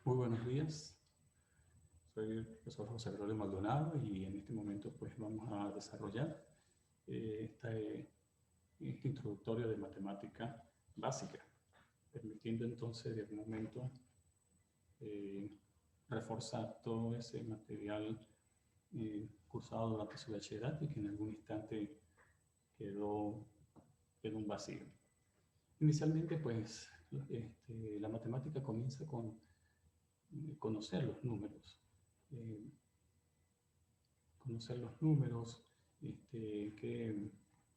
Muy buenos días, soy el profesor José Gregorio Maldonado y en este momento pues vamos a desarrollar este introductorio de matemática básica, permitiendo entonces de algún momento eh, reforzar todo ese material cursado durante su bachillerato y que en algún instante quedó, quedó un vacío. Inicialmente pues la matemática comienza con conocer los números. Eh, Conocer los números,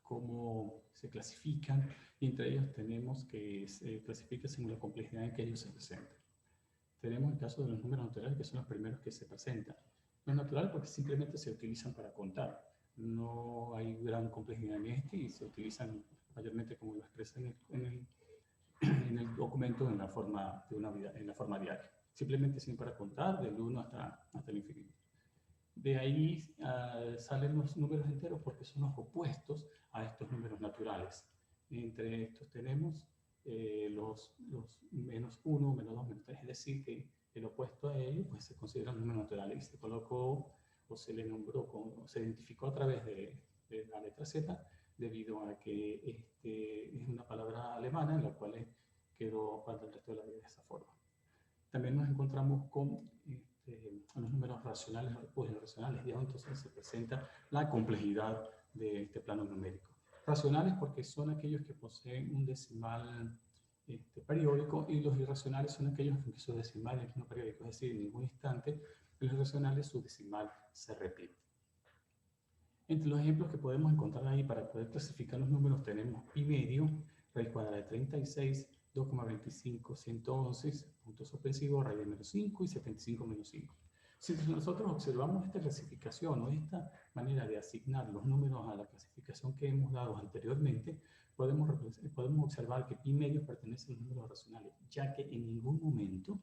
cómo se clasifican, y entre ellos tenemos que se clasifica según la complejidad en que ellos se presentan. Tenemos el caso de los números naturales, que son los primeros que se presentan. No es natural porque simplemente se utilizan para contar. No hay gran complejidad en este y se utilizan mayormente como lo expresa en el documento en la forma de una vida, en la forma diaria. Simplemente sirve para contar del 1 hasta el infinito. De ahí salen los números enteros porque son los opuestos a estos números naturales. Entre estos tenemos los menos 1, menos 2, menos 3, es decir, que el opuesto a ellos pues, se consideran números naturales y se colocó o se le nombró, o se identificó a través de la letra Z debido a que es una palabra alemana en la cual quedó para el resto de la vida de esa forma. También nos encontramos con los números racionales o irracionales, ya entonces se presenta la complejidad de este plano numérico. Racionales porque son aquellos que poseen un decimal periódico, y los irracionales son aquellos en que su decimal es no periódico, es decir, en ningún instante en los irracionales su decimal se repite. Entre los ejemplos que podemos encontrar ahí para poder clasificar los números tenemos pi medio, raíz cuadrada de 36, 2,25, 111, puntos suspensivos, raíz de menos 5 y 75 menos 5. Si nosotros observamos esta clasificación o esta manera de asignar los números a la clasificación que hemos dado anteriormente, podemos observar que pi medio pertenece a los números racionales, ya que en ningún momento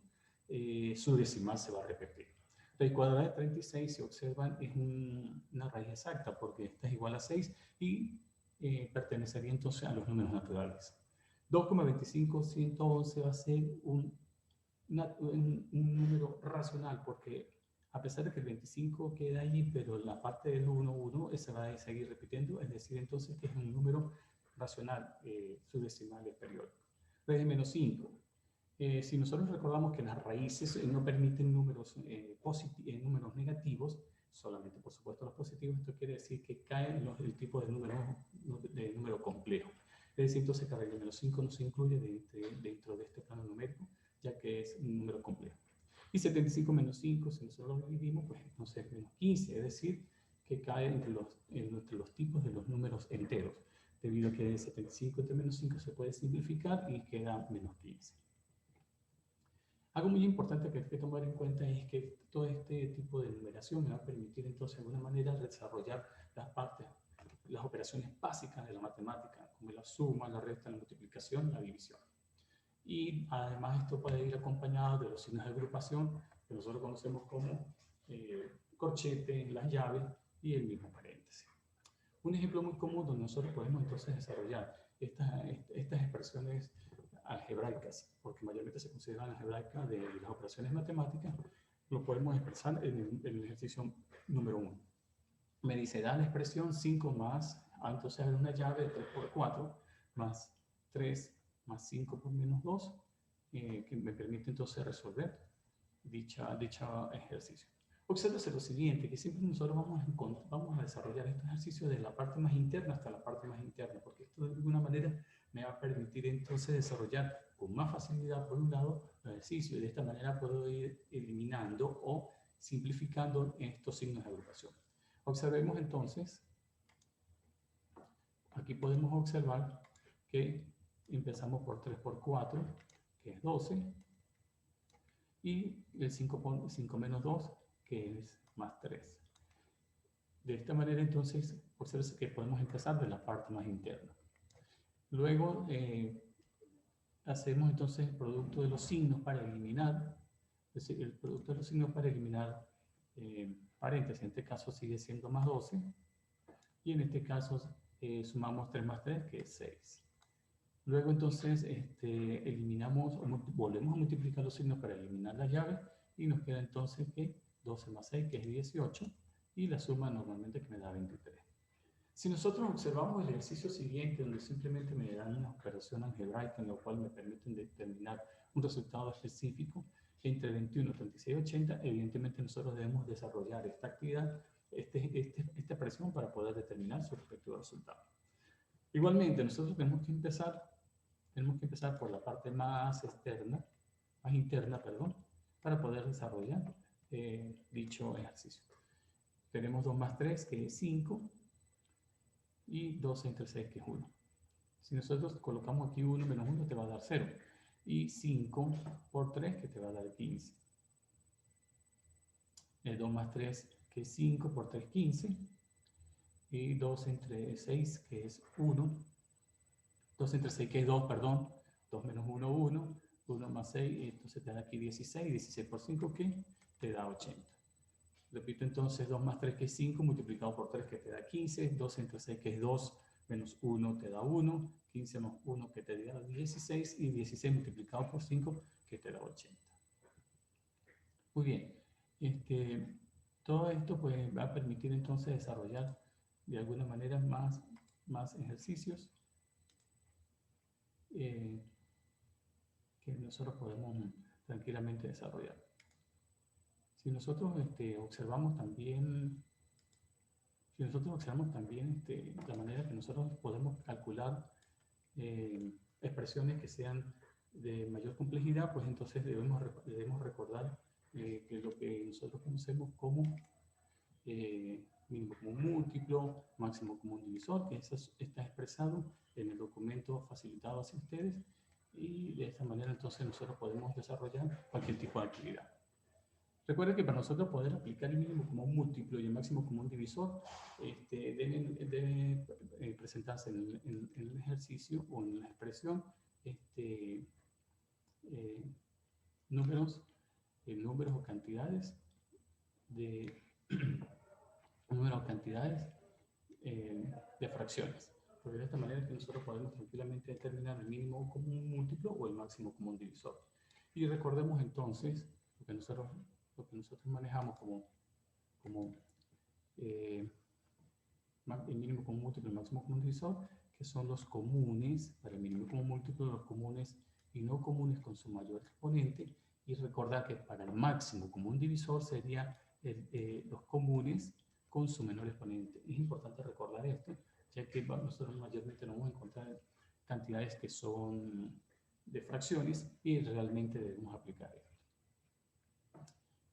su decimal se va a repetir. Raíz cuadrada de 36, si observan, es una raíz exacta porque esta es igual a 6 y pertenecería entonces a los números naturales. 2,25, 111 va a ser un número racional porque a pesar de que el 25 queda allí, pero la parte del 1, 1, esa va a seguir repitiendo, es decir, entonces que es un número racional, su decimal es periódico. Raíz de menos 5. Si nosotros recordamos que las raíces no permiten números, números negativos, solamente por supuesto los positivos, esto quiere decir que cae el tipo de número complejo. Es decir, entonces que la raíz de menos 5 no se incluye dentro de este plano numérico, ya que es un número complejo. Y 75 menos 5, si nosotros lo dividimos, pues entonces es menos 15, es decir, que cae entre los tipos de los números enteros, debido a que 75 entre menos 5 se puede simplificar y queda menos 15. Algo muy importante que hay que tomar en cuenta es que todo este tipo de numeración me va a permitir entonces de alguna manera desarrollar las operaciones básicas de la matemática, como la suma, la resta, la multiplicación, la división. Y además esto puede ir acompañado de los signos de agrupación, que nosotros conocemos como corchete, las llaves y el mismo paréntesis. Un ejemplo muy común donde nosotros podemos entonces desarrollar estas expresiones algebraicas, porque mayormente se consideran algebraicas de las operaciones matemáticas, lo podemos expresar en el ejercicio número 1. Me dice, da la expresión 5 más, entonces hay una llave de 3 por 4, más 3 más 5 por menos 2, que me permite entonces resolver dicho ejercicio. Obsérvese lo siguiente, que siempre nosotros vamos a desarrollar este ejercicio de la parte más interna hasta la parte más interna, porque esto de alguna manera me va a permitir entonces desarrollar con más facilidad, por un lado, los ejercicios, y de esta manera puedo ir eliminando o simplificando estos signos de agrupación. Observemos entonces, aquí podemos observar que empezamos por 3 por 4, que es 12, y el 5 menos 2, que es más 3. De esta manera entonces, observe que podemos empezar de la parte más interna. Luego hacemos entonces el producto de los signos para eliminar, es decir, el producto de los signos para eliminar paréntesis. En este caso sigue siendo más 12, y en este caso sumamos 3 más 3, que es 6. Luego entonces eliminamos, volvemos a multiplicar los signos para eliminar la llave y nos queda entonces que 12 más 6, que es 18, y la suma normalmente que me da 23. Si nosotros observamos el ejercicio siguiente, donde simplemente me dan una operación algebraica en la cual me permiten determinar un resultado específico entre 21, 36 y 80, evidentemente nosotros debemos desarrollar esta actividad, esta expresión para poder determinar su respectivo resultado. Igualmente, nosotros tenemos que empezar por la parte más interna, para poder desarrollar dicho ejercicio. Tenemos 2 más 3, que es 5, y 2 entre 6, que es 1. Si nosotros colocamos aquí 1 menos 1, te va a dar 0. Y 5 por 3, que te va a dar 15. El 2 más 3, que es 5 por 3, 15. Y 2 entre 6, que es 1. 2 entre 6, que es 2, perdón. 2 menos 1, 1. 1 más 6, entonces te da aquí 16. 16 por 5, que te da 80. Repito entonces, 2 más 3, que es 5, multiplicado por 3, que te da 15. 2 entre 6, que es 2, menos 1, te da 1. 15 más 1, que te da 16. Y 16 multiplicado por 5, que te da 80. Muy bien. Todo esto pues, va a permitir entonces desarrollar de alguna manera más ejercicios que nosotros podemos tranquilamente desarrollar. Si nosotros observamos también la manera que nosotros podemos calcular expresiones que sean de mayor complejidad, pues entonces debemos recordar que lo que nosotros conocemos como mínimo común múltiplo, máximo común divisor, que eso está expresado en el documento facilitado hacia ustedes, y de esta manera entonces nosotros podemos desarrollar cualquier tipo de actividad. Recuerden que para nosotros poder aplicar el mínimo común múltiplo y el máximo común divisor, deben presentarse en el ejercicio o en la expresión números o cantidades de fracciones. Porque de esta manera que nosotros podemos tranquilamente determinar el mínimo común múltiplo o el máximo común divisor. Y recordemos entonces lo que nosotros manejamos como el mínimo común múltiplo y el máximo común divisor, que son los comunes para el mínimo común múltiplo, los comunes y no comunes con su mayor exponente, y recordar que para el máximo común divisor sería los comunes con su menor exponente. Es importante recordar esto, ya que nosotros mayormente no vamos a encontrar cantidades que son de fracciones y realmente debemos aplicar esto.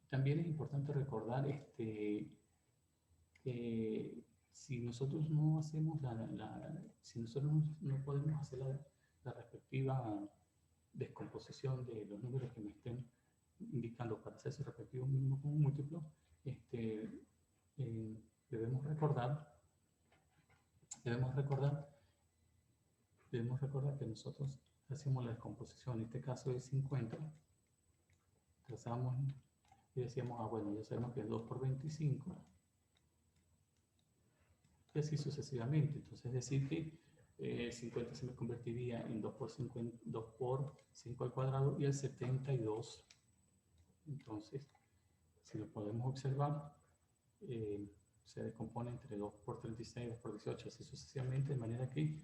También es importante recordar que si nosotros no hacemos si nosotros no podemos hacer la respectiva descomposición de los números que me estén indicando para hacer su respectivo mínimo común múltiplo, debemos recordar que nosotros hacemos la descomposición. En este caso es 50. Trazamos y decíamos, bueno, ya sabemos que es 2 por 25. Y así sucesivamente. Entonces, es decir que 50 se me convertiría en 2 por 5 al cuadrado, y el 72. Entonces, si lo podemos observar, se decompone entre 2 por 36, 2 por 18, así sucesivamente, de manera que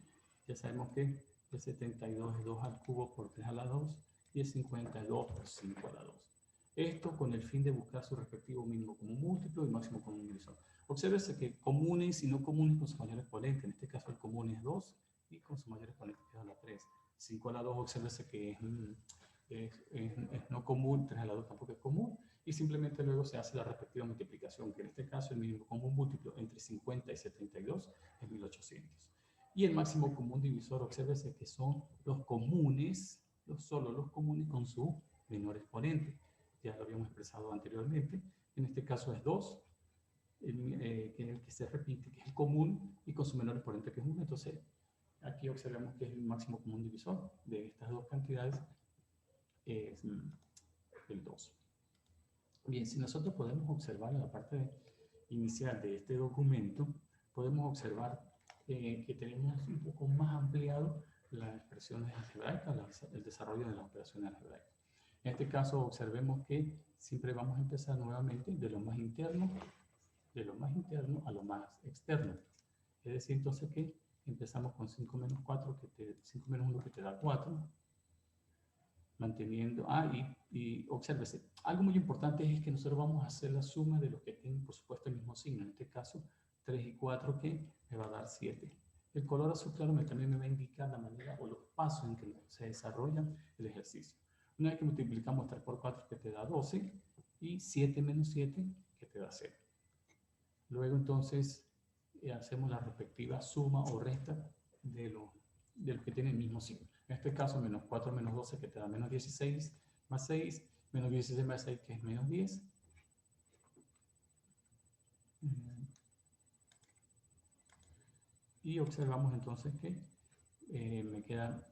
ya sabemos que el 72 es 2 al cubo por 3 a la 2, y el 52 por 5 a la 2. Esto con el fin de buscar su respectivo mínimo común múltiplo y máximo común divisor. Obsérvese que comunes y no comunes con su mayor exponente. En este caso el común es 2 y con su mayor exponente que es a la 3. 5 a la 2, obsérvese que es no común, 3 a la 2 tampoco es común, y simplemente luego se hace la respectiva multiplicación, que en este caso el mínimo común múltiplo entre 50 y 72 es 1800. Y el máximo común divisor, obsérvese que son los comunes, solo los comunes con su menor exponente. Ya lo habíamos expresado anteriormente. En este caso es 2, que es el que se repite, que es el común, y con su menor exponente, que es 1. Entonces, aquí observamos que es el máximo común divisor de estas dos cantidades, es el 2. Bien, si nosotros podemos observar en la parte inicial de este documento, podemos observar que tenemos un poco más ampliado las expresiones algebraicas, el desarrollo de las operaciones algebraicas. En este caso, observemos que siempre vamos a empezar nuevamente de lo más interno a lo más externo. Es decir, entonces que empezamos con 5 menos 4, 5 menos 1 que te da 4, manteniendo, y obsérvese, algo muy importante es que nosotros vamos a hacer la suma de los que tienen, por supuesto, el mismo signo, en este caso 3 y 4, que me va a dar 7. El color azul claro también me va a indicar la manera o los pasos en que se desarrolla el ejercicio. Una vez que multiplicamos 3 por 4, que te da 12, y 7 menos 7, que te da 0. Luego entonces hacemos la respectiva suma o resta de los que tienen el mismo signo. En este caso, menos 4 menos 12, que te da menos 16, más 6, menos 16 más 6, que es menos 10. Y observamos entonces que me queda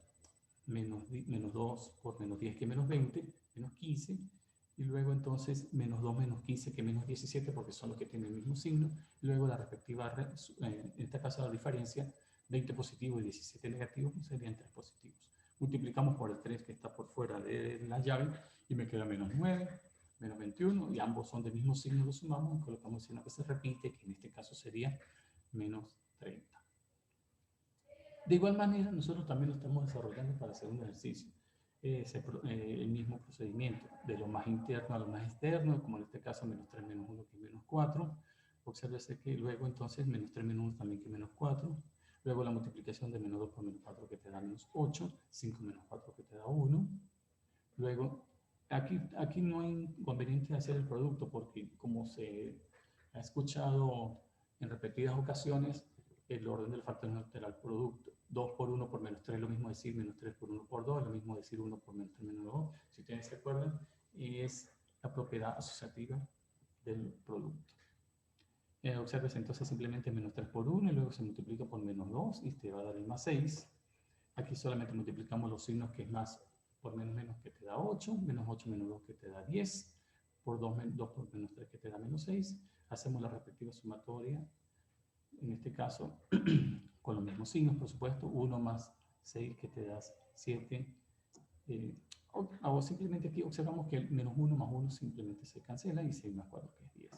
menos 2 por menos 10, que menos 20, menos 15. Y luego entonces menos 2 menos 15, que menos 17, porque son los que tienen el mismo signo. Luego la respectiva, en este caso la diferencia, 20 positivo y 17 negativo, serían 3 positivos. Multiplicamos por el 3 que está por fuera de la llave y me queda menos 9, menos 21, y ambos son del mismo signo, lo sumamos y colocamos el signo que se repite, que en este caso sería menos 30. De igual manera, nosotros también lo estamos desarrollando para hacer un ejercicio. El mismo procedimiento, de lo más interno a lo más externo, como en este caso menos 3 menos 1 que menos 4. Obsérvese que luego entonces menos 3 menos 1 también que menos 4. Luego la multiplicación de menos 2 por menos 4 que te da menos 8. 5 menos 4 que te da 1. Luego, aquí no hay inconveniente de hacer el producto porque como se ha escuchado en repetidas ocasiones, el orden del factor no altera el producto. 2 por 1 por menos 3 es lo mismo decir menos 3 por 1 por 2, es lo mismo decir 1 por menos 3 menos 2. Si ustedes se acuerdan, es la propiedad asociativa del producto. Observes entonces simplemente menos 3 por 1 y luego se multiplica por menos 2 y te va a dar el más 6. Aquí solamente multiplicamos los signos, que es más por menos menos que te da 8, menos 8 menos 2 que te da 10, por 2 por menos 3 que te da menos 6. Hacemos la respectiva sumatoria, en este caso con los mismos signos, por supuesto, 1 más 6 que te da 7. O simplemente aquí observamos que el menos 1 más 1 simplemente se cancela y 6 más 4 que es 10.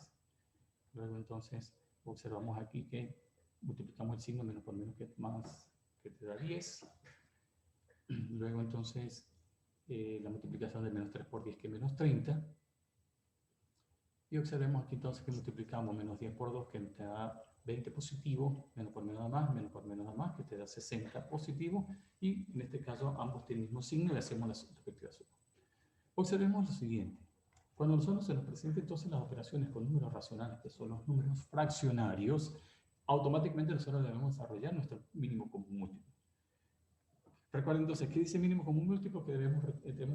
Luego entonces observamos aquí que multiplicamos el signo menos por menos que más que te da 10. Luego entonces la multiplicación de menos 3 por 10 que es menos 30. Y observemos aquí entonces que multiplicamos menos 10 por 2 que te da 20 positivo, menos por menos a más, que te da 60 positivo, y en este caso ambos tienen el mismo signo y hacemos la respectiva suma. Observemos lo siguiente. Cuando nosotros se nos presenta entonces las operaciones con números racionales, que son los números fraccionarios, automáticamente nosotros debemos desarrollar nuestro mínimo común múltiplo. Recuerden entonces, ¿qué dice mínimo común múltiplo? Que debemos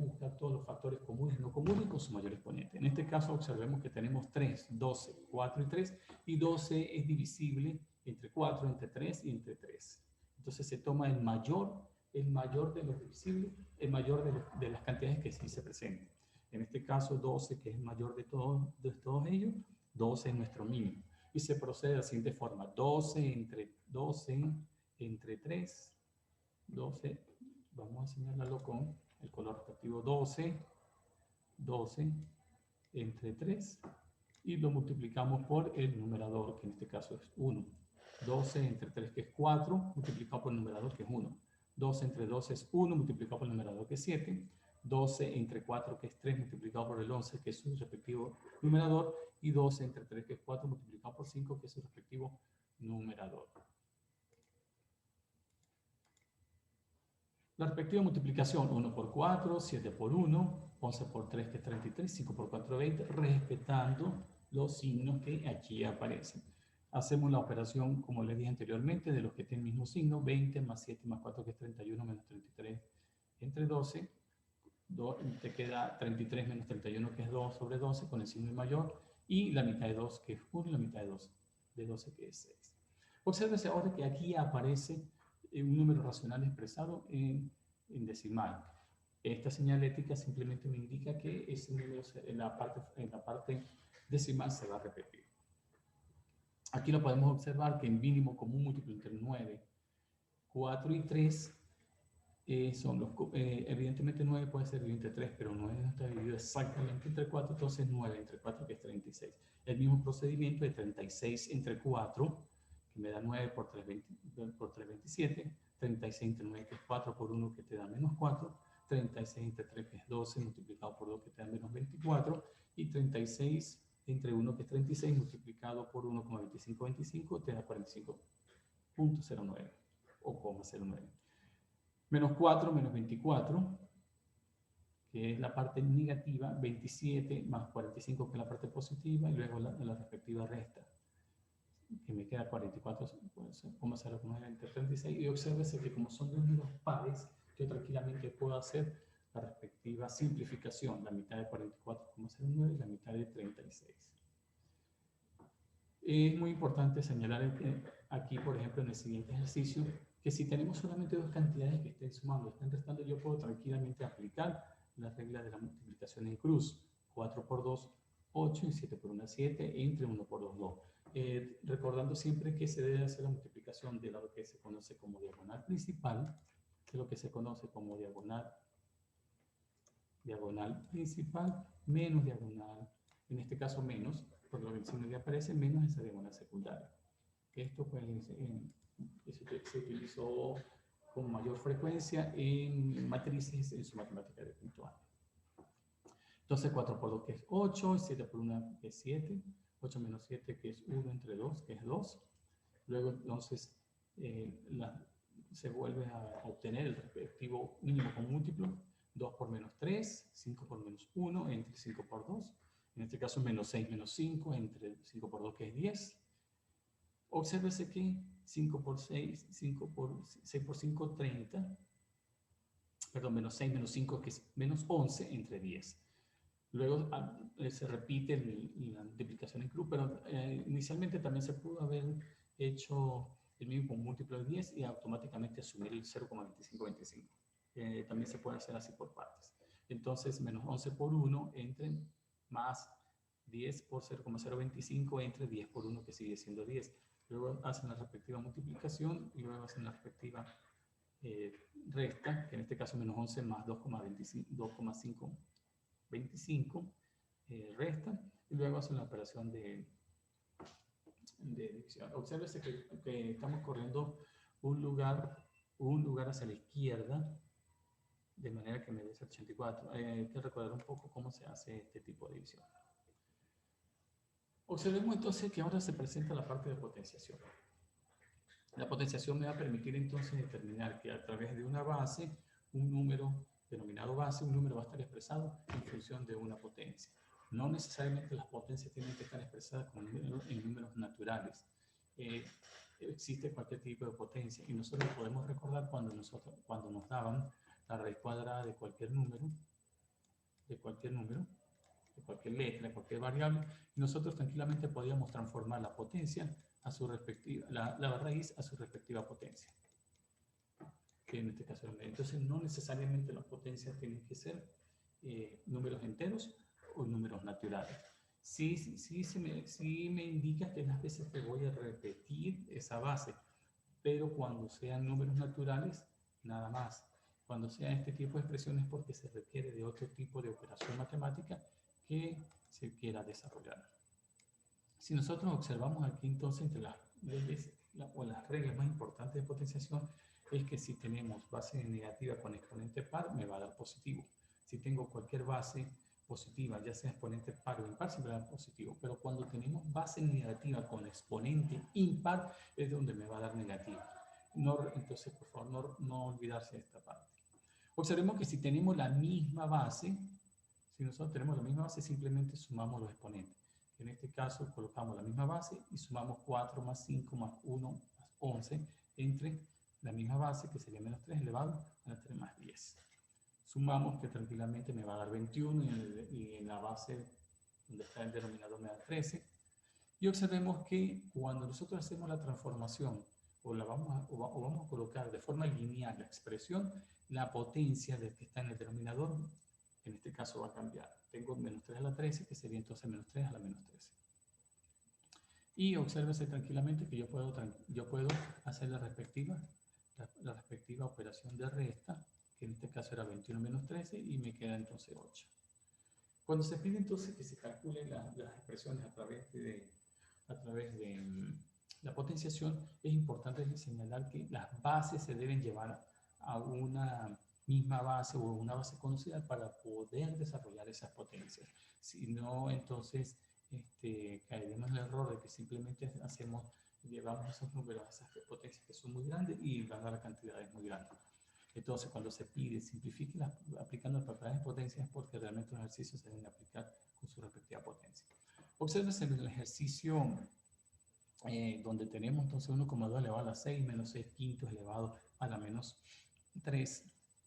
buscar todos los factores comunes y no comunes con su mayor exponente. En este caso observemos que tenemos 3, 12, 4 y 3, y 12 es divisible entre 4, entre 3 y entre 3. Entonces se toma el mayor de los divisibles, el mayor de las cantidades que sí se presentan. En este caso 12, que es el mayor de todos ellos, 12 es nuestro mínimo. Y se procede de la siguiente forma: 12 entre 3, 12, vamos a señalarlo con el color respectivo, 12 entre 3, y lo multiplicamos por el numerador, que en este caso es 1. 12 entre 3, que es 4, multiplicado por el numerador, que es 1. 12 entre 2 es 1, multiplicado por el numerador, que es 7. 12 entre 4, que es 3, multiplicado por el 11, que es su respectivo numerador. Y 12 entre 3, que es 4, multiplicado por 5, que es su respectivo numerador. La respectiva multiplicación: 1 por 4, 7 por 1, 11 por 3, que es 33, 5 por 4, 20, respetando los signos que aquí aparecen. Hacemos la operación, como les dije anteriormente, de los que tienen el mismo signo: 20 más 7 más 4, que es 31, menos 33 entre 12. Te queda 33 menos 31, que es 2 sobre 12, con el signo mayor, y la mitad de 2, que es 1, y la mitad de 12, que es 6. Obsérvese ahora que aquí aparece un número racional expresado en decimal. Esta señalética simplemente me indica que ese número en la parte decimal se va a repetir. Aquí lo podemos observar que en mínimo común múltiplo entre 9, 4 y 3 evidentemente 9 puede ser dividido entre 3, pero 9 no está dividido exactamente entre 4, entonces 9 entre 4 que es 36. El mismo procedimiento de 36 entre 4, que me da 9 por 3, 27, 36 entre 9 que es 4 por 1 que te da menos 4, 36 entre 3 que es 12 multiplicado por 2 que te da menos 24, y 36 entre 1 que es 36 multiplicado por 1,2525 te da 45.09 o 0,09. Menos 4 menos 24, que es la parte negativa, 27 más 45, que es la parte positiva, y luego la respectiva resta, que me queda 44,09 entre 36. Y obsérvese que como son números pares, yo tranquilamente puedo hacer la respectiva simplificación, la mitad de 44,09 y la mitad de 36. Es muy importante señalar aquí, por ejemplo, en el siguiente ejercicio, que si tenemos solamente dos cantidades que estén sumando, estén restando, yo puedo tranquilamente aplicar la regla de la multiplicación en cruz. 4 por 2, 8, y 7 por 1, 7, entre 1 por 2, 2. Recordando siempre que se debe hacer la multiplicación de lo que se conoce como diagonal principal, de lo que se conoce como diagonal principal, menos diagonal, en este caso menos, por lo que el signo ya aparece, menos esa diagonal secundaria. Esto pues, se utilizó con mayor frecuencia en matrices en su matemática de quinto año. Entonces 4 por 2 que es 8, y 7 por 1 que es 7, 8 menos 7 que es 1 entre 2 que es 2. Luego entonces se vuelve a obtener el respectivo mínimo con múltiplo, 2 por menos 3, 5 por menos 1 entre 5 por 2, en este caso menos 6 menos 5 entre 5 por 2 que es 10. Obsérvese que 5 por 6, 6 por 5, 30, perdón, menos 6 menos 5 que es menos 11 entre 10. Luego se repite la multiplicación en cruz, pero inicialmente también se pudo haber hecho el mismo múltiplo de 10 y automáticamente asumir el 0,2525. También se puede hacer así por partes. Entonces, menos 11 por 1 entre más 10 por 0,025 entre 10 por 1 que sigue siendo 10. Luego hacen la respectiva multiplicación y luego hacen la respectiva resta, que en este caso menos 11 más 2,525 resta, y luego hacen la operación de división. Obsérvese que estamos corriendo un lugar hacia la izquierda, de manera que me dé 84. Hay que recordar un poco cómo se hace este tipo de división. Observemos entonces que ahora se presenta la parte de potenciación. La potenciación me va a permitir entonces determinar que a través de una base, un número denominado base, un número va a estar expresado en función de una potencia. No necesariamente las potencias tienen que estar expresadas en números naturales. Existe cualquier tipo de potencia y nosotros podemos recordar cuando nos daban la raíz cuadrada de cualquier número, de cualquier letra, de cualquier variable, y nosotros tranquilamente podíamos transformar la potencia a su respectiva, la raíz a su respectiva potencia, que en este caso es el medio. Entonces no necesariamente las potencias tienen que ser números enteros o números naturales. Sí me indica que las veces que voy a repetir esa base, pero cuando sean números naturales, nada más. Cuando sea este tipo de expresiones, porque se requiere de otro tipo de operación matemática que se quiera desarrollar. Si nosotros observamos aquí entonces entre las leyes o las reglas más importantes de potenciación, es que si tenemos base negativa con exponente par, me va a dar positivo. Si tengo cualquier base positiva, ya sea exponente par o impar, siempre va a dar positivo. Pero cuando tenemos base negativa con exponente impar, es donde me va a dar negativo. Entonces, por favor, no olvidarse de esta parte. Observemos que si tenemos la misma base, si nosotros tenemos la misma base, simplemente sumamos los exponentes. En este caso, colocamos la misma base y sumamos 4 más 5 más 1 más 11 entre la misma base, que sería menos 3 elevado a la 3 más 10. Sumamos que tranquilamente me va a dar 21 y en la base donde está el denominador me da 13. Y observemos que cuando nosotros hacemos la transformación o vamos a colocar de forma lineal la expresión, la potencia del que está en el denominador, en este caso va a cambiar. Tengo menos 3 a la 13, que sería entonces menos 3 a la menos 13. Y obsérvese tranquilamente que yo puedo hacer la respectiva operación de resta caso era 21 menos 13 y me queda entonces 8. Cuando se pide entonces que se calculen las expresiones a través de la potenciación, es importante señalar que las bases se deben llevar a una misma base o una base conocida para poder desarrollar esas potencias. Si no, entonces caeremos en el error de que simplemente llevamos esos números a esas potencias que son muy grandes y van a dar cantidades muy grandes. Entonces, cuando se pide simplifique aplicando las potencias es porque realmente los ejercicios se deben aplicar con su respectiva potencia. Observen en el ejercicio donde tenemos entonces 1,2 elevado a la 6 menos 6 quintos elevado a la menos 3,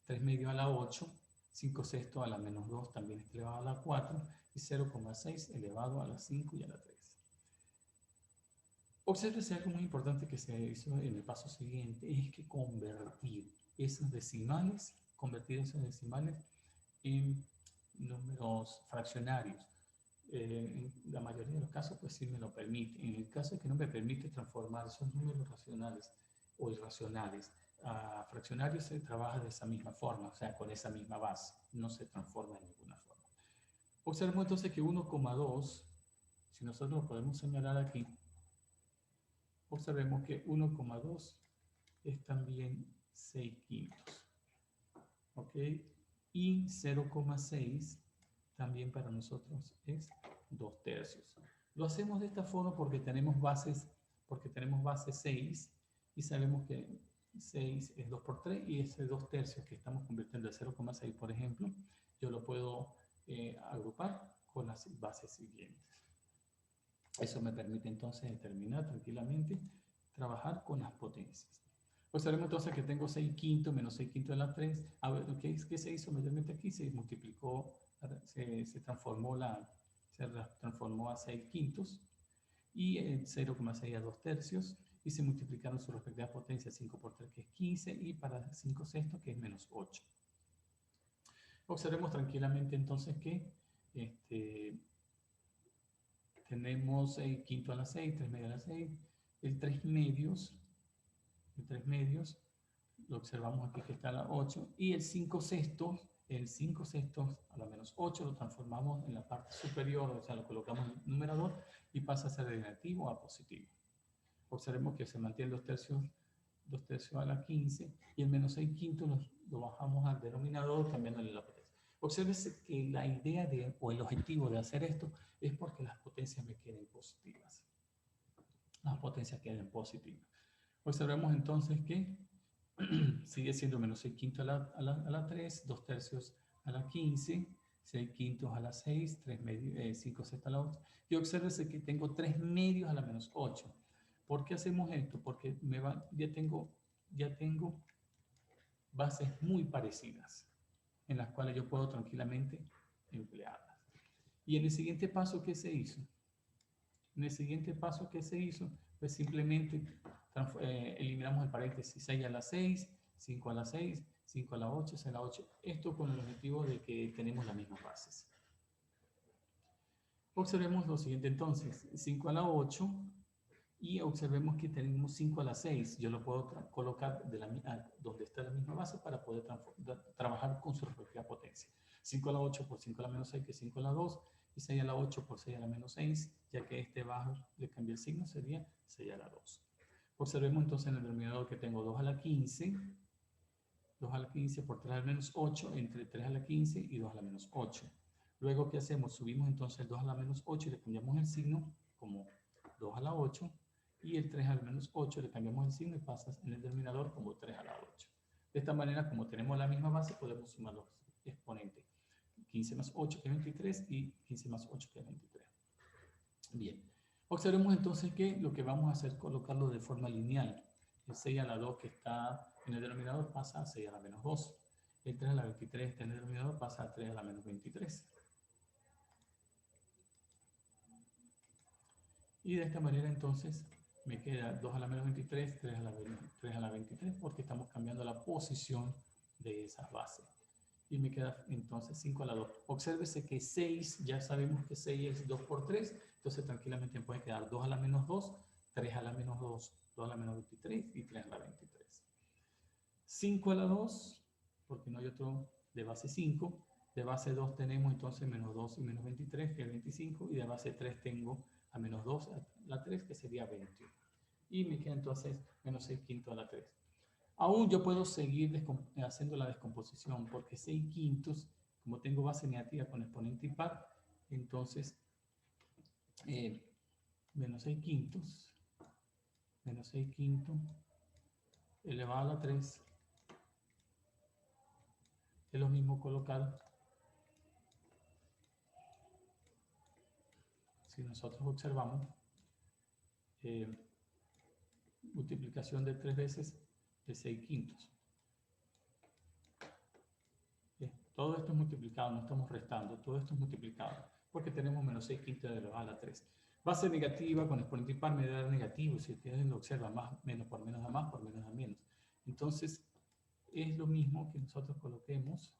3 medio a la 8, 5 sextos a la menos 2 también es elevado a la 4 y 0,6 elevado a la 5 y a la 3. Observe algo muy importante que se hizo en el paso siguiente, es que convertir esos decimales en números fraccionarios. En la mayoría de los casos, pues sí me lo permite. En el caso de que no me permite transformar esos números racionales o irracionales a fraccionarios, se trabaja de esa misma forma, o sea, con esa misma base. No se transforma en ninguna forma. Observemos entonces que 1,2, si nosotros lo podemos señalar aquí, observemos que 1,2 es también 6 quintos. ¿Ok? Y 0,6 también para nosotros es 2 tercios. Lo hacemos de esta forma porque tenemos base 6 y sabemos que 6 es 2 por 3 y ese 2 tercios que estamos convirtiendo de 0,6, por ejemplo, yo lo puedo agrupar con las bases siguientes. Eso me permite entonces determinar tranquilamente, trabajar con las potencias. Observemos entonces que tengo 6 quintos menos 6 quintos de la 3. A ver, ¿qué se hizo mayormente aquí? Se multiplicó, se transformó a 6 quintos y 0,6 a 2 tercios y se multiplicaron su respectiva potencia 5 por 3 que es 15 y para 5 sextos que es menos 8. Observemos tranquilamente entonces que tenemos 6 quinto a la 6, 3 medios a la 6, el 3 medios lo observamos aquí que está a la 8 y el 5 sextos a la menos 8 lo transformamos en la parte superior, o sea, lo colocamos en el numerador y pasa a ser de negativo a positivo. Observemos que se mantiene 2 tercios a la 15 y el menos 6 quintos lo bajamos al denominador cambiándole la potencia. Obsérvese que la idea o el objetivo de hacer esto es porque las potencias me queden positivas. Las potencias queden positivas. Observemos entonces que sigue siendo menos 6 quintos a la 3, 2 tercios a la 15, 6 quintos a la 6, 5 sextos a la 8. Y obsérvese que tengo 3 medios a la menos 8. ¿Por qué hacemos esto? Porque ya tengo bases muy parecidas en las cuales yo puedo tranquilamente emplearlas. Y en el siguiente paso, ¿qué se hizo? Pues simplemente eliminamos el paréntesis 6 a la 6, 5 a la 6, 5 a la 8, 6 a la 8. Esto con el objetivo de que tenemos las mismas bases. Observemos lo siguiente entonces, 5 a la 8 y observemos que tenemos 5 a la 6. Yo lo puedo colocar donde está la misma base para poder trabajar con su respectiva potencia. 5 a la 8 por 5 a la menos 6 que es 5 a la 2 y 6 a la 8 por 6 a la menos 6, ya que bajo le cambié el signo, sería 6 a la 2. Observemos entonces en el denominador que tengo 2 a la 15, 2 a la 15 por 3 a la menos 8, entre 3 a la 15 y 2 a la menos 8. Luego, ¿qué hacemos? Subimos entonces el 2 a la menos 8 y le cambiamos el signo como 2 a la 8, y el 3 a la menos 8 le cambiamos el signo y pasa en el denominador como 3 a la 8. De esta manera, como tenemos la misma base, podemos sumar los exponentes. 15 más 8 que es 23 y 15 más 8 que es 23. Bien. Observemos entonces que lo que vamos a hacer es colocarlo de forma lineal. El 6 a la 2 que está en el denominador pasa a 6 a la menos 2. El 3 a la 23 que está en el denominador pasa a 3 a la menos 23. Y de esta manera entonces me queda 2 a la menos 23, 3 a la 23, porque estamos cambiando la posición de esas bases. Y me queda entonces 5 a la 2. Obsérvese que 6, ya sabemos que 6 es 2 por 3, entonces tranquilamente me puede quedar 2 a la menos 2, 3 a la menos 2, 2 a la menos 23 y 3 a la 23. 5 a la 2 porque no hay otro de base 5. De base 2 tenemos entonces menos 2 y menos 23, que es 25, y de base 3 tengo a menos 2 a la 3, que sería 21. Y me queda entonces menos 6 quintos a la 3. Aún yo puedo seguir haciendo la descomposición, porque 6 quintos, como tengo base negativa con exponente impar, entonces menos 6 quintos elevado a la 3 es lo mismo colocar, si nosotros observamos, multiplicación de 3 veces de 6 quintos. Todo esto es multiplicado, no estamos restando, todo esto es multiplicado, porque tenemos menos 6 quintos elevado a la 3. Base negativa con exponente impar me da negativo, si ustedes lo observan, más, menos por menos da más, por menos da menos. Entonces, es lo mismo que nosotros coloquemos,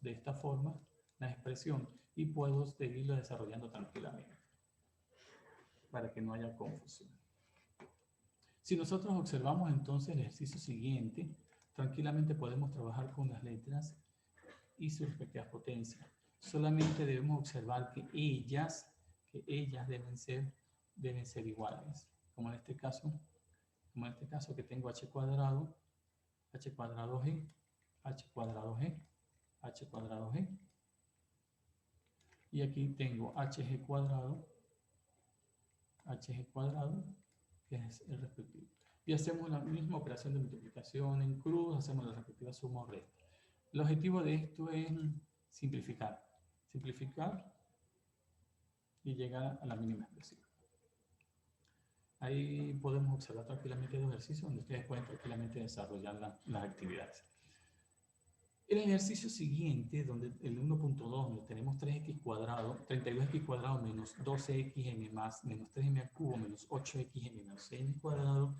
de esta forma la expresión, y puedo seguirlo desarrollando tranquilamente, para que no haya confusión. Si nosotros observamos entonces el ejercicio siguiente, tranquilamente podemos trabajar con las letras y sus respectivas potencias. Solamente debemos observar que ellas deben ser iguales. Como en este caso que tengo h cuadrado g, h cuadrado g, h cuadrado g. Y aquí tengo hg cuadrado, que es el respectivo. Y hacemos la misma operación de multiplicación en cruz, hacemos la respectiva suma o resta. El objetivo de esto es simplificar y llegar a la mínima expresión. Ahí podemos observar tranquilamente los ejercicios donde ustedes pueden tranquilamente desarrollar las actividades. El ejercicio siguiente, donde el 1.2, donde tenemos 3x cuadrado, 32x cuadrado menos 12xm más menos 3m al cubo menos 8xm menos 6m cuadrado,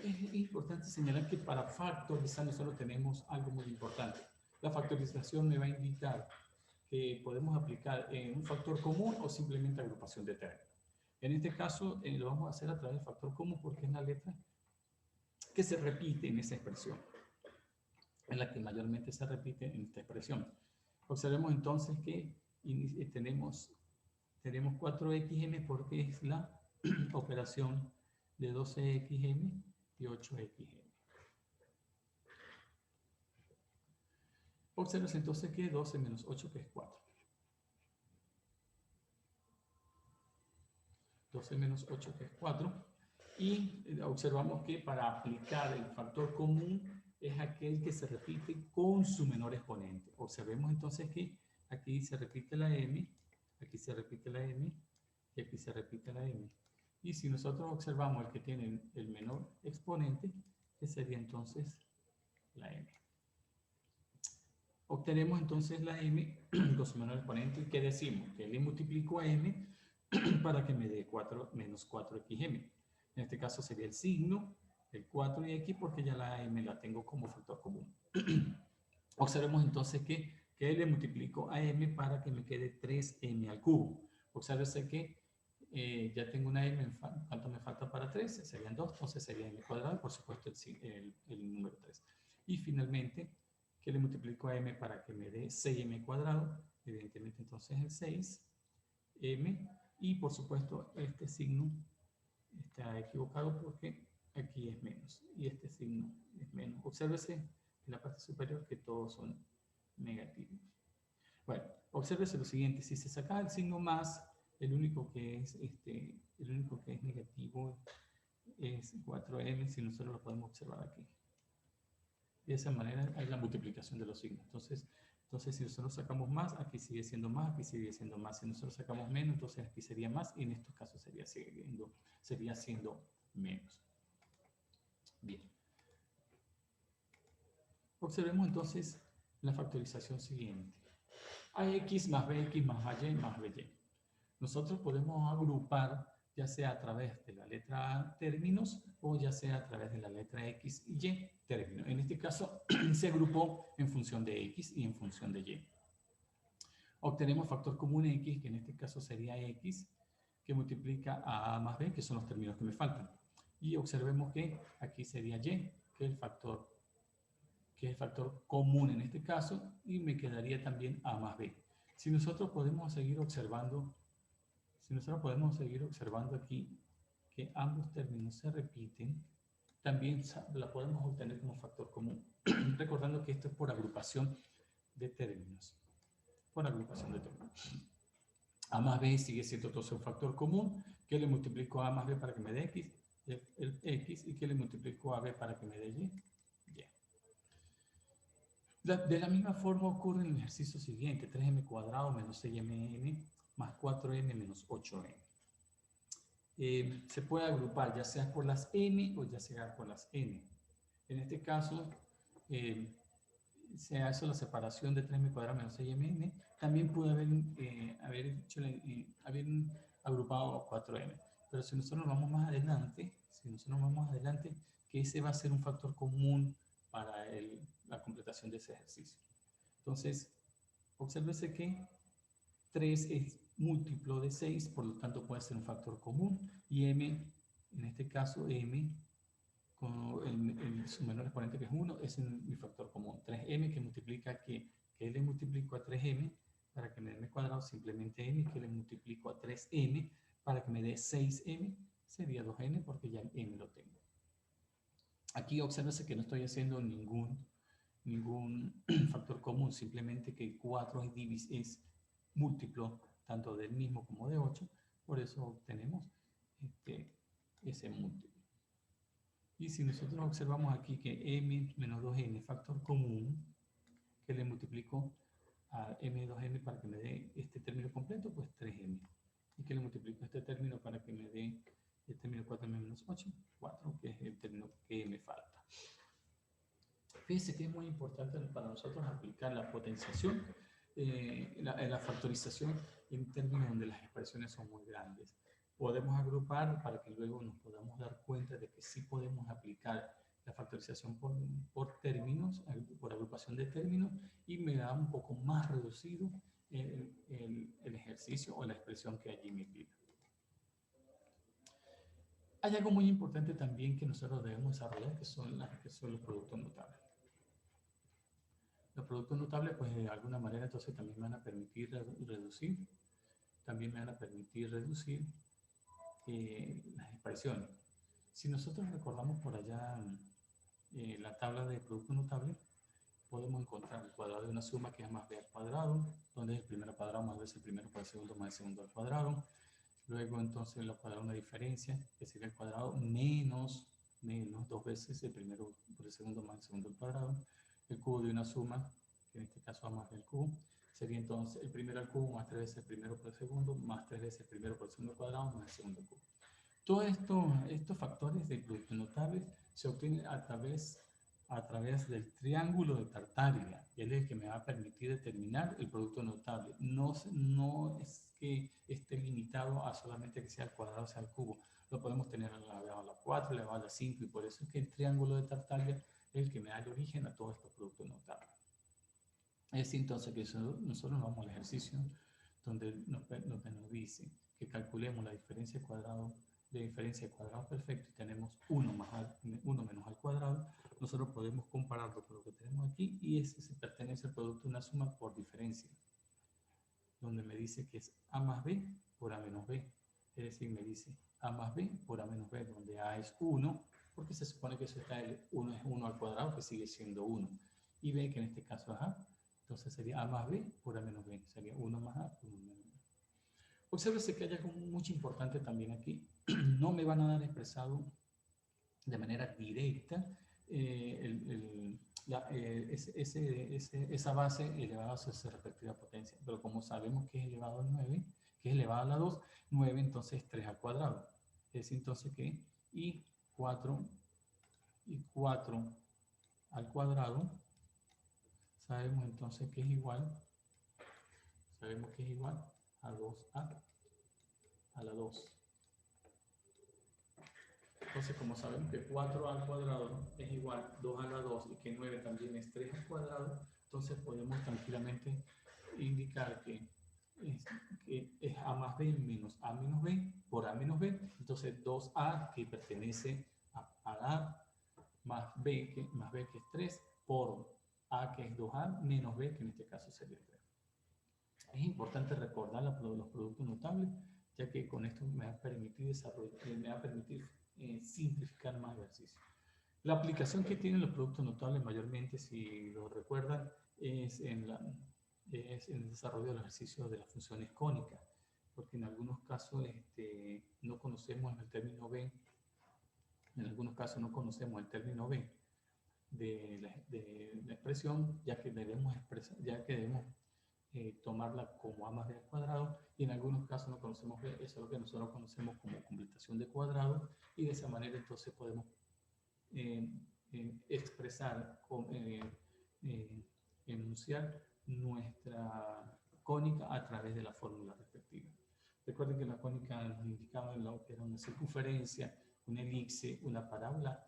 es importante señalar que para factorizar nosotros tenemos algo muy importante. La factorización me va a indicar que podemos aplicar un factor común o simplemente agrupación de términos. En este caso lo vamos a hacer a través del factor común porque es la letra que se repite en esa expresión, en la que mayormente se repite en esta expresión. Observemos entonces que tenemos 4xm porque es la operación de 12xm y 8xm. Observemos entonces que 12 menos 8 que es 4. 12 menos 8 que es 4. Y observamos que para aplicar el factor común es aquel que se repite con su menor exponente. Observemos entonces que aquí se repite la m, aquí se repite la m y aquí se repite la m. Y si nosotros observamos el que tiene el menor exponente, que sería entonces la m. Obtenemos entonces la m con su menor exponente. ¿Y qué decimos? Que le multiplico a m para que me dé 4 menos 4xm. En este caso sería el signo, el 4 y x, porque ya la m la tengo como factor común. Observemos entonces que le multiplico a m para que me quede 3m al cubo. Obsérvese que ya tengo una m, ¿cuánto me falta para 3? Serían 2, entonces sería m cuadrado, por supuesto el número 3. Y finalmente, que le multiplico a m para que me dé 6m cuadrado, evidentemente entonces el 6m, y por supuesto este signo está equivocado porque aquí es menos y este signo es menos. Obsérvese en la parte superior que todos son negativos. Bueno, obsérvese lo siguiente: si se saca el signo más, el único que es negativo es 4m, si nosotros lo podemos observar aquí. De esa manera hay la multiplicación de los signos. Entonces si nosotros sacamos más, aquí sigue siendo más, aquí sigue siendo más. Si nosotros sacamos menos, entonces aquí sería más, y en estos casos sería siendo menos. Bien. Observemos entonces la factorización siguiente. AX más BX más AY más BY. Nosotros podemos agrupar ya sea a través de la letra A, términos, o ya sea a través de la letra X y Y, términos. En este caso se agrupó en función de X y en función de Y. Obtenemos factor común X, que en este caso sería X, que multiplica a A más B, que son los términos que me faltan. Y observemos que aquí sería Y, que es el factor que es el factor común en este caso, y me quedaría también A más B. Si nosotros podemos seguir observando aquí que ambos términos se repiten, también la podemos obtener como factor común. Recordando que esto es por agrupación de términos. Por agrupación de términos. A más B sigue siendo entonces un factor común, que le multiplico a más B para que me dé X, el X, y que le multiplico a B para que me dé Y. De la misma forma ocurre en el ejercicio siguiente, 3m cuadrado menos 6mn más 4m menos 8m. Se puede agrupar ya sea por las m o ya sea por las n. En este caso, se hace la separación de 3m cuadrado menos 6mn. También pude haber agrupado a 4m. Pero si nosotros nos vamos más adelante, que ese va a ser un factor común para la completación de ese ejercicio. Entonces, obsérvese que 3 es múltiplo de 6, por lo tanto puede ser un factor común, y m, en este caso m, con su menor exponente que es 1, es mi factor común. 3m que multiplica que le multiplico a 3m para que me dé m cuadrado, simplemente m, que le multiplico a 3m para que me dé 6m, sería 2n porque ya el m lo tengo. Aquí obsérvese que no estoy haciendo ningún factor común, simplemente que 4 es múltiplo tanto del mismo como de 8, por eso obtenemos ese múltiplo. Y si nosotros observamos aquí que m menos 2n es factor común, que le multiplico a m2n para que me dé este término completo, pues 3m. Y que le multiplico este término para que me dé el término 4m menos 8, 4, que es el término que me falta. Fíjense que es muy importante para nosotros aplicar la potenciación, la factorización en términos donde las expresiones son muy grandes. Podemos agrupar para que luego nos podamos dar cuenta de que sí podemos aplicar la factorización por términos, por agrupación de términos, y me da un poco más reducido el ejercicio o la expresión que allí me pide. Hay algo muy importante también que nosotros debemos desarrollar, que son los productos notables. Los productos notables, pues de alguna manera, entonces también me van a permitir reducir, las expresiones. Si nosotros recordamos por allá la tabla de productos notables, podemos encontrar el cuadrado de una suma que es más b al cuadrado, donde es el primero al cuadrado más el primero por el segundo más el segundo al cuadrado. Luego entonces lo cuadrado una diferencia, que sería el cuadrado menos dos veces el primero por el segundo más el segundo al cuadrado. El cubo de una suma, que en este caso a más del cubo, sería entonces el primero al cubo más 3 veces el primero por el segundo, más 3 veces el primero por el segundo al cuadrado, más el segundo al cubo. Todos estos factores de productos notables se obtienen a través del triángulo de Tartaglia, y es el que me va a permitir determinar el producto notable. No es que esté limitado a solamente que sea al cuadrado o sea al cubo. Lo podemos tener elevado a la 4, elevado a la 5, y por eso es que el triángulo de Tartaglia es el que me da el origen a todos estos productos notables. Es entonces que nosotros nos vamos al ejercicio donde nos dice que calculemos la diferencia de cuadrado perfecto, y tenemos 1 menos al cuadrado. Nosotros podemos compararlo con lo que tenemos aquí, y ese se pertenece al producto de una suma por diferencia, donde me dice que es a más b por a menos b. Es decir, me dice a más b por a menos b, donde a es 1, porque se supone que eso está el 1 es 1 al cuadrado, que sigue siendo 1. Y b, que en este caso es a, entonces sería a más b por a menos b. Sería 1 más a por 1 menos b. Obsérvese que hay algo muy importante también aquí. No me van a dar expresado de manera directa esa base elevada a su respectiva potencia. Pero como sabemos que es elevado a 9, que es elevado a la 2, 9 entonces 3 al cuadrado. Es entonces que y 4 al cuadrado, sabemos entonces que es igual a 2a a la 2. Entonces, como sabemos que 4 al cuadrado es igual a 2 a la 2 y que 9 también es 3 al cuadrado, entonces podemos tranquilamente indicar que es a más b menos a menos b por a menos b. Entonces 2a, que pertenece a a, más b que es 3, por A, que es 2A, menos B, que en este caso sería 3. Es importante recordar los productos notables, ya que con esto me va a permitir simplificar más ejercicios. La aplicación que tienen los productos notables mayormente, si lo recuerdan, es en el desarrollo del ejercicio de las funciones cónicas, porque en algunos casos no conocemos el término B, en algunos casos no conocemos el término B de la expresión, ya que debemos tomarla como a más b al cuadrado, y en algunos casos no conocemos b, eso es lo que nosotros conocemos como completación de cuadrado, y de esa manera entonces podemos expresar, enunciar nuestra cónica a través de la fórmula respectiva. Recuerden que la cónica nos indicaba lo que era una circunferencia, una elipse, una parábola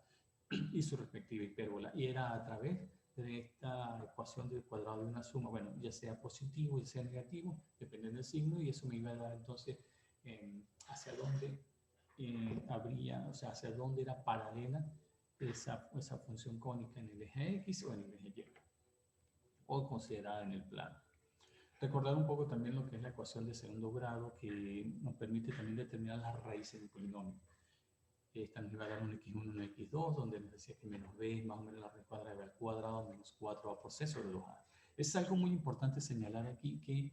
y su respectiva hipérbola, y era a través de esta ecuación del cuadrado de una suma, bueno, ya sea positivo, ya sea negativo, dependiendo del signo, y eso me iba a dar entonces hacia dónde habría, o sea, hacia dónde era paralela esa función cónica en el eje X o en el eje Y, o considerada en el plano. Recordar un poco también lo que es la ecuación de segundo grado, que nos permite también determinar las raíces del polinomio. Esta nos iba a dar un x1, un x2, donde nos decía que menos b es más o menos la raíz cuadrada de b al cuadrado menos 4a por c sobre 2a. Es algo muy importante señalar aquí que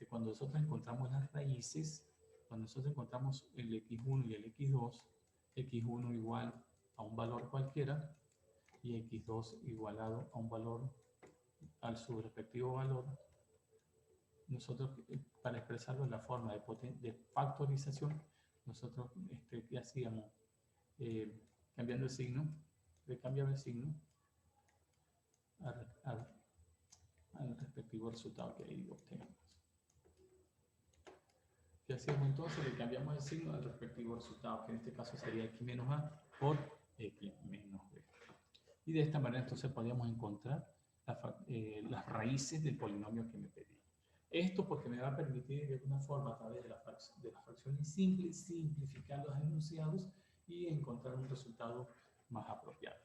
cuando nosotros encontramos las raíces, cuando nosotros encontramos el x1 y el x2, x1 igual a un valor cualquiera y x2 igualado a un valor, al su respectivo valor, nosotros para expresarlo en la forma de factorización, nosotros ¿qué hacíamos? Cambiando el signo, le cambiaba el signo al respectivo resultado que ahí obtenemos. ¿Qué hacemos entonces? Le cambiamos el signo al respectivo resultado, que en este caso sería x menos a por x menos b. Y de esta manera entonces podríamos encontrar las raíces del polinomio que me pedí. Esto porque me va a permitir de alguna forma a través de las fracciones simples simplificar los enunciados y encontrar un resultado más apropiado.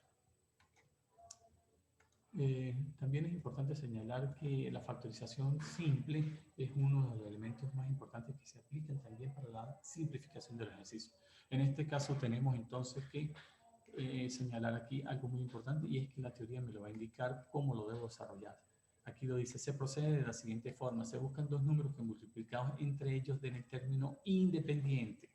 También es importante señalar que la factorización simple es uno de los elementos más importantes que se aplican también para la simplificación del ejercicio. En este caso tenemos entonces que señalar aquí algo muy importante, y es que la teoría me lo va a indicar cómo lo debo desarrollar. Aquí lo dice, se procede de la siguiente forma: se buscan dos números que multiplicados entre ellos den el término independiente.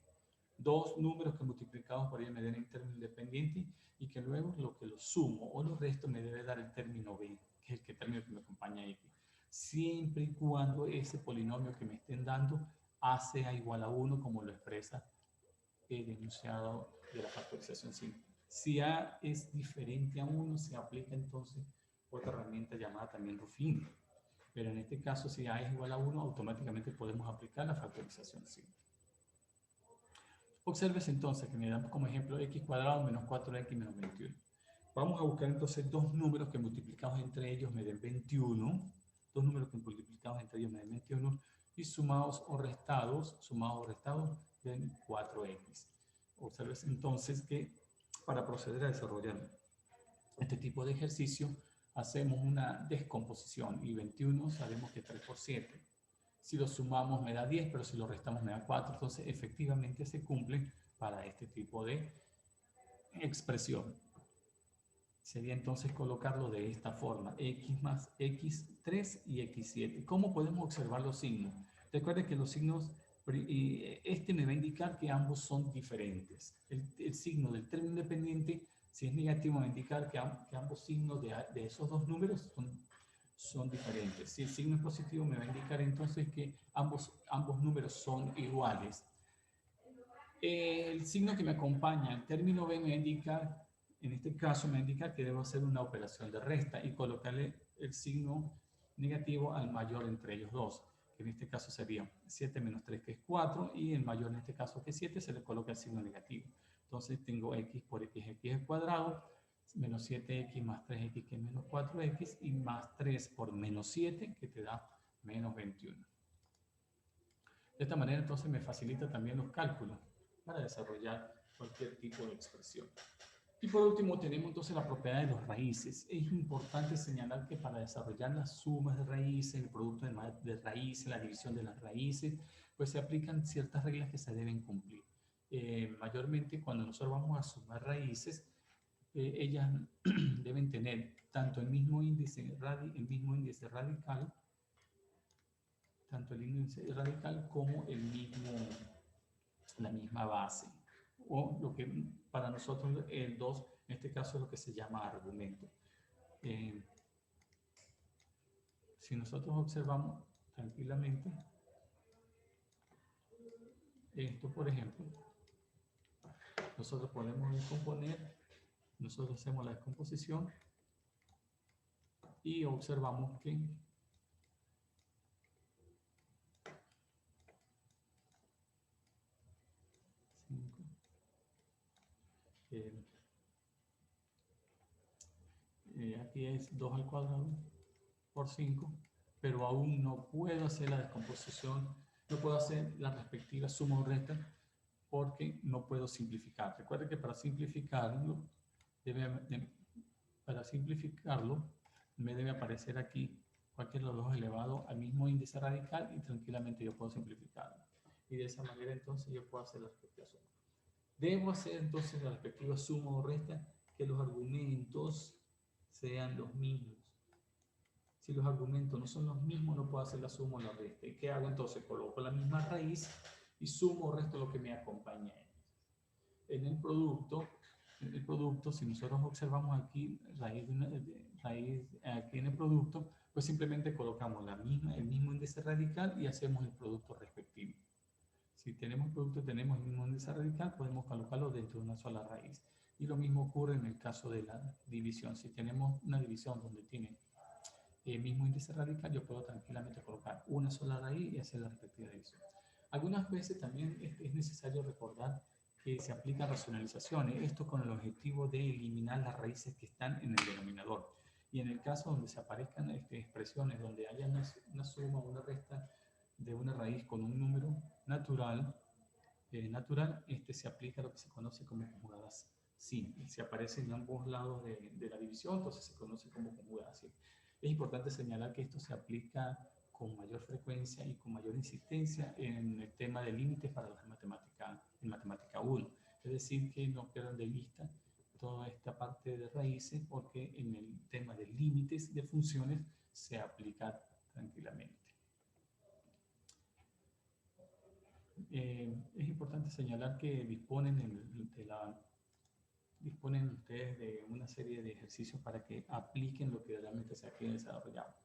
Dos números que multiplicados por ellos me den el término independiente, y que luego lo que lo sumo o lo resto me debe dar el término b, que es el término que me acompaña aquí. Siempre y cuando ese polinomio que me estén dando a sea igual a 1, como lo expresa el enunciado de la factorización simple. Si a es diferente a 1, se aplica entonces otra herramienta llamada también Ruffini. Pero en este caso, si a es igual a 1, automáticamente podemos aplicar la factorización simple. Observes entonces que me dan como ejemplo x cuadrado menos 4x menos 21. Vamos a buscar entonces dos números que multiplicados entre ellos me den 21. Dos números que multiplicados entre ellos me den 21. Y sumados o restados den 4x. Observes entonces que para proceder a desarrollar este tipo de ejercicio hacemos una descomposición, y 21 sabemos que es 3 por 7. Si lo sumamos me da 10, pero si lo restamos me da 4. Entonces efectivamente se cumple para este tipo de expresión. Sería entonces colocarlo de esta forma: x más x3 y x7. ¿Cómo podemos observar los signos? Recuerden que los signos, me va a indicar que ambos son diferentes. El signo del término independiente, si es negativo, me va a indicar que ambos signos de esos dos números son diferentes. Si el signo es positivo, me va a indicar entonces que ambos números son iguales. El signo que me acompaña, el término b, me va a indicar, en este caso me indica que debo hacer una operación de resta y colocarle el signo negativo al mayor entre ellos dos, que en este caso sería 7 menos 3, que es 4, y el mayor en este caso, que es 7, se le coloca el signo negativo. Entonces tengo x por x al cuadrado, menos 7x más 3x, que es menos 4x, y más 3 por menos 7, que te da menos 21. De esta manera entonces me facilita también los cálculos para desarrollar cualquier tipo de expresión. Y por último tenemos entonces la propiedad de los raíces. Es importante señalar que para desarrollar las sumas de raíces, el producto de raíces, la división de las raíces, pues se aplican ciertas reglas que se deben cumplir. Mayormente cuando nosotros vamos a sumar raíces, ellas deben tener tanto el mismo índice radical, tanto el índice radical como la misma base. O lo que para nosotros el 2, en este caso es lo que se llama argumento. Si nosotros observamos tranquilamente, esto por ejemplo, nosotros podemos descomponer, nosotros hacemos la descomposición y observamos que aquí es 2 al cuadrado por 5, pero aún no puedo hacer la descomposición, no puedo hacer la respectiva suma o resta porque no puedo simplificar. Recuerden que para simplificarlo, me debe aparecer aquí cualquiera de los dos elevado al mismo índice radical y tranquilamente yo puedo simplificarlo. Y de esa manera entonces yo puedo hacer la respectiva suma. Debo hacer entonces la respectiva suma o resta que los argumentos sean los mismos. Si los argumentos no son los mismos, no puedo hacer la suma o la resta. ¿Y qué hago entonces? Coloco la misma raíz y sumo o resto lo que me acompaña. En el producto, si nosotros observamos aquí raíz aquí en el producto, pues simplemente colocamos el mismo índice radical y hacemos el producto respectivo. Si tenemos producto, tenemos el mismo índice radical, podemos colocarlo dentro de una sola raíz. Y lo mismo ocurre en el caso de la división. Si tenemos una división donde tiene el mismo índice radical, yo puedo tranquilamente colocar una sola raíz y hacer la respectiva división. Algunas veces también es necesario recordar que se aplican racionalizaciones, esto con el objetivo de eliminar las raíces que están en el denominador. Y en el caso donde se aparezcan expresiones donde haya una suma o una resta de una raíz con un número natural, se aplica lo que se conoce como conjugadas simples. Si aparece en ambos lados de la división, entonces se conoce como conjugada simple. Es importante señalar que esto se aplica con mayor frecuencia y con mayor insistencia en el tema de límites para las matemática 1. Es decir, que no pierdan de vista toda esta parte de raíces porque en el tema de límites de funciones se aplica tranquilamente. Es importante señalar que disponen ustedes de una serie de ejercicios para que apliquen lo que realmente se ha desarrollado.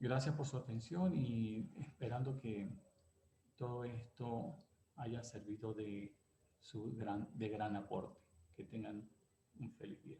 Gracias por su atención y esperando que todo esto haya servido de gran aporte. Que tengan un feliz día.